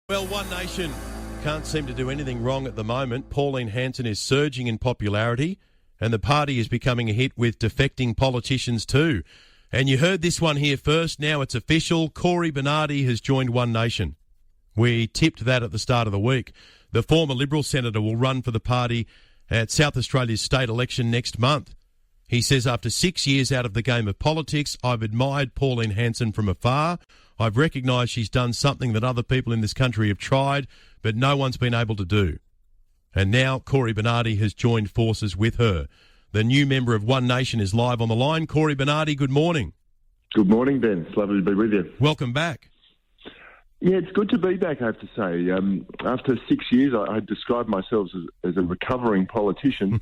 Well, One Nation can't seem to do anything wrong at the moment. Pauline Hanson is surging in popularity, and the party is becoming a hit with defecting politicians too. And you heard this one here first. Now it's official. Cory Bernardi has joined One Nation. We tipped that at the start of the week. The former Liberal senator will run for the party at South Australia's state election next month. He says, after 6 years out of the game of politics, I've admired Pauline Hanson from afar. I've recognised she's done something that other people in this country have tried, but no one's been able to do. And now Cory Bernardi has joined forces with her. The new member of One Nation is live on the line. Cory Bernardi, good morning. Good morning, Ben. It's lovely to be with you. Welcome back. Yeah, it's good to be back, I have to say. After 6 years, I describe myself as a recovering politician,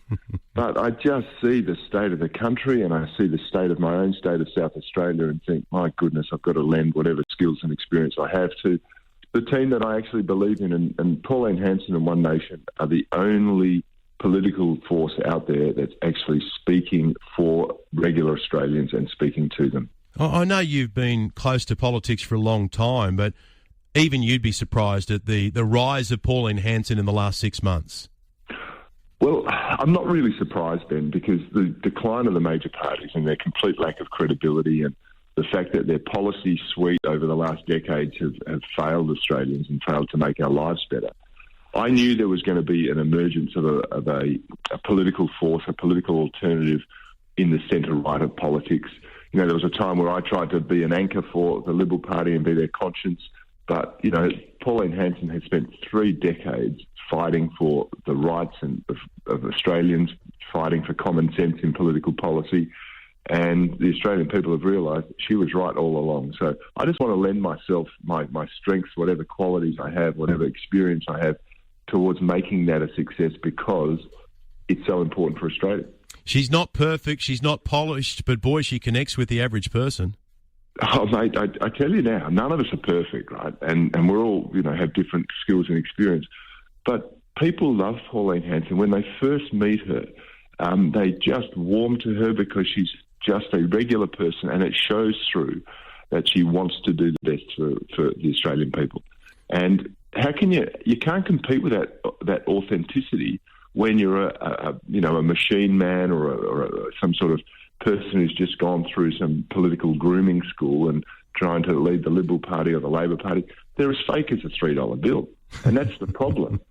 but I just see the state of the country and I see the state of my own state of South Australia and think, my goodness, I've got to lend whatever skills and experience I have to the team that I actually believe in. And Pauline Hanson and One Nation are the only political force out there that's actually speaking for regular Australians and speaking to them. I know you've been close to politics for a long time, but even you'd be surprised at the rise of Pauline Hanson in the last 6 months. Well, I'm not really surprised, Ben, because the decline of the major parties and their complete lack of credibility and the fact that their policy suite over the last decades have failed Australians and failed to make our lives better. I knew there was going to be an emergence of a political force, a political alternative in the centre-right of politics. You know, there was a time where I tried to be an anchor for the Liberal Party and be their conscience. But, you know, Pauline Hanson has spent 3 decades fighting for the rights of Australians, fighting for common sense in political policy. And the Australian people have realised she was right all along. So I just want to lend myself, my strengths, whatever qualities I have, whatever experience I have, towards making that a success because it's so important for Australia. She's not perfect, she's not polished, but boy, she connects with the average person. Oh, mate, I tell you now, none of us are perfect, right? And we're all, you know, have different skills and experience. But people love Pauline Hanson. When they first meet her, they just warm to her because she's just a regular person, and it shows through that she wants to do the best for the Australian people. And how can you can't compete with that authenticity when you're a machine man or some sort of person who's just gone through some political grooming school and trying to lead the Liberal Party or the Labor Party. They're as fake as a $3 bill. And that's the problem.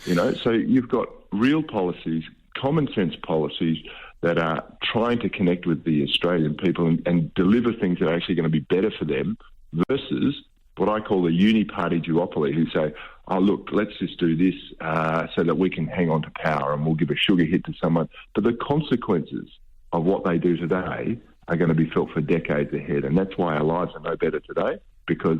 You know, so you've got real policies, common sense policies that are trying to connect with the Australian people and deliver things that are actually going to be better for them versus what I call the uni-party duopoly, who say, oh, look, let's just do this so that we can hang on to power and we'll give a sugar hit to someone. But the consequences of what they do today are going to be felt for decades ahead. And that's why our lives are no better today, because,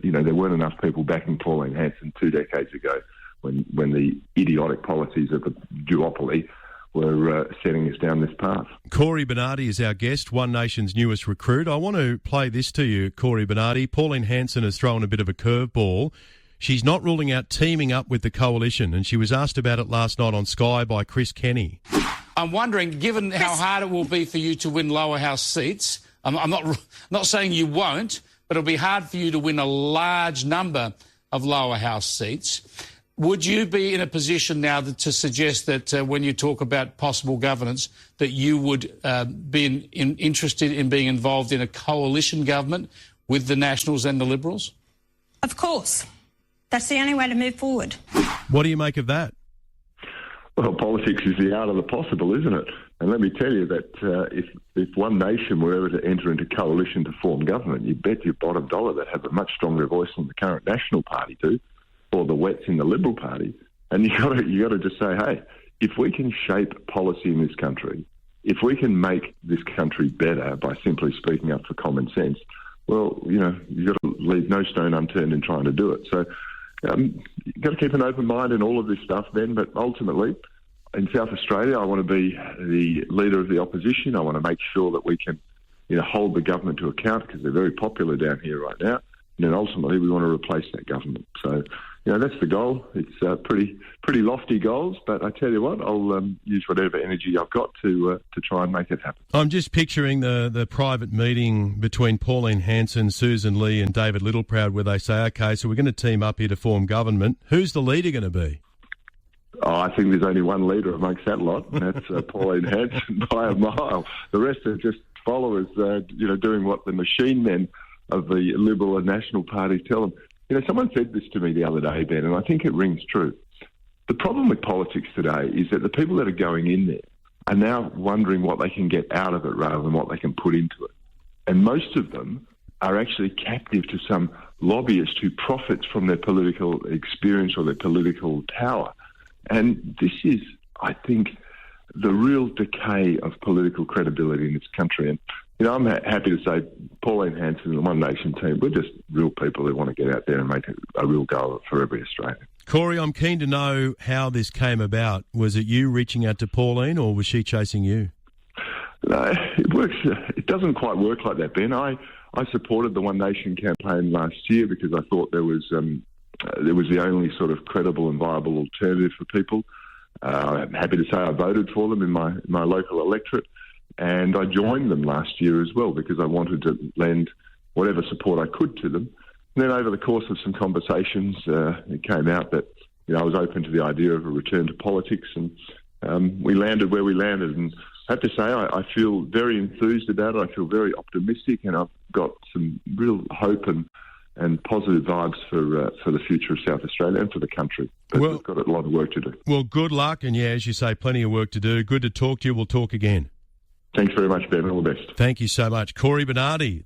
you know, there weren't enough people backing Pauline Hanson 2 decades ago when the idiotic policies of the duopoly were setting us down this path. Cory Bernardi is our guest, One Nation's newest recruit. I want to play this to you, Cory Bernardi. Pauline Hanson has thrown a bit of a curveball. She's not ruling out teaming up with the coalition, and she was asked about it last night on Sky by Chris Kenny. I'm wondering, given how hard it will be for you to win lower house seats, I'm not saying you won't, but it'll be hard for you to win a large number of lower house seats. Would you be in a position now to suggest that when you talk about possible governance, that you would be interested in being involved in a coalition government with the Nationals and the Liberals? Of course. That's the only way to move forward. What do you make of that? Well, politics is the art of the possible, isn't it? And let me tell you that if One Nation were ever to enter into coalition to form government, you bet your bottom dollar they'd have a much stronger voice than the current National Party do, or the Wets in the Liberal Party. And you got to just say, hey, if we can shape policy in this country, if we can make this country better by simply speaking up for common sense, well, you know, you've got to leave no stone unturned in trying to do it. So you've got to keep an open mind in all of this stuff then, but ultimately, in South Australia, I want to be the leader of the opposition. I want to make sure that we can, you know, hold the government to account because they're very popular down here right now. And then ultimately, we want to replace that government. So, that's the goal. It's pretty lofty goals, but I tell you what, I'll use whatever energy I've got to try and make it happen. I'm just picturing the private meeting between Pauline Hanson, Susan Lee and David Littleproud where they say, OK, so we're going to team up here to form government. Who's the leader going to be? Oh, I think there's only one leader amongst that lot, and that's Pauline Hanson by a mile. The rest are just followers, doing what the machine men of the Liberal and National parties tell them. Someone said this to me the other day, Ben, and I think it rings true. The problem with politics today is that the people that are going in there are now wondering what they can get out of it rather than what they can put into it. And most of them are actually captive to some lobbyist who profits from their political experience or their political power. And this is, I think, the real decay of political credibility in this country. And, I'm happy to say Pauline Hanson and the One Nation team, we're just real people who want to get out there and make a real go of it for every Australian. Cory, I'm keen to know how this came about. Was it you reaching out to Pauline or was she chasing you? No, it works. It doesn't quite work like that, Ben. I supported the One Nation campaign last year because I thought there was the only sort of credible and viable alternative for people. I'm happy to say I voted for them in my local electorate, and I joined them last year as well because I wanted to lend whatever support I could to them. And then over the course of some conversations, it came out that I was open to the idea of a return to politics, and we landed where we landed. And I have to say, I feel very enthused about it. I feel very optimistic, and I've got some real hope and positive vibes for the future of South Australia and for the country. But we've got a lot of work to do. Well, good luck, and as you say, plenty of work to do. Good to talk to you. We'll talk again. Thanks very much, Ben. All the best. Thank you so much. Cory Bernardi.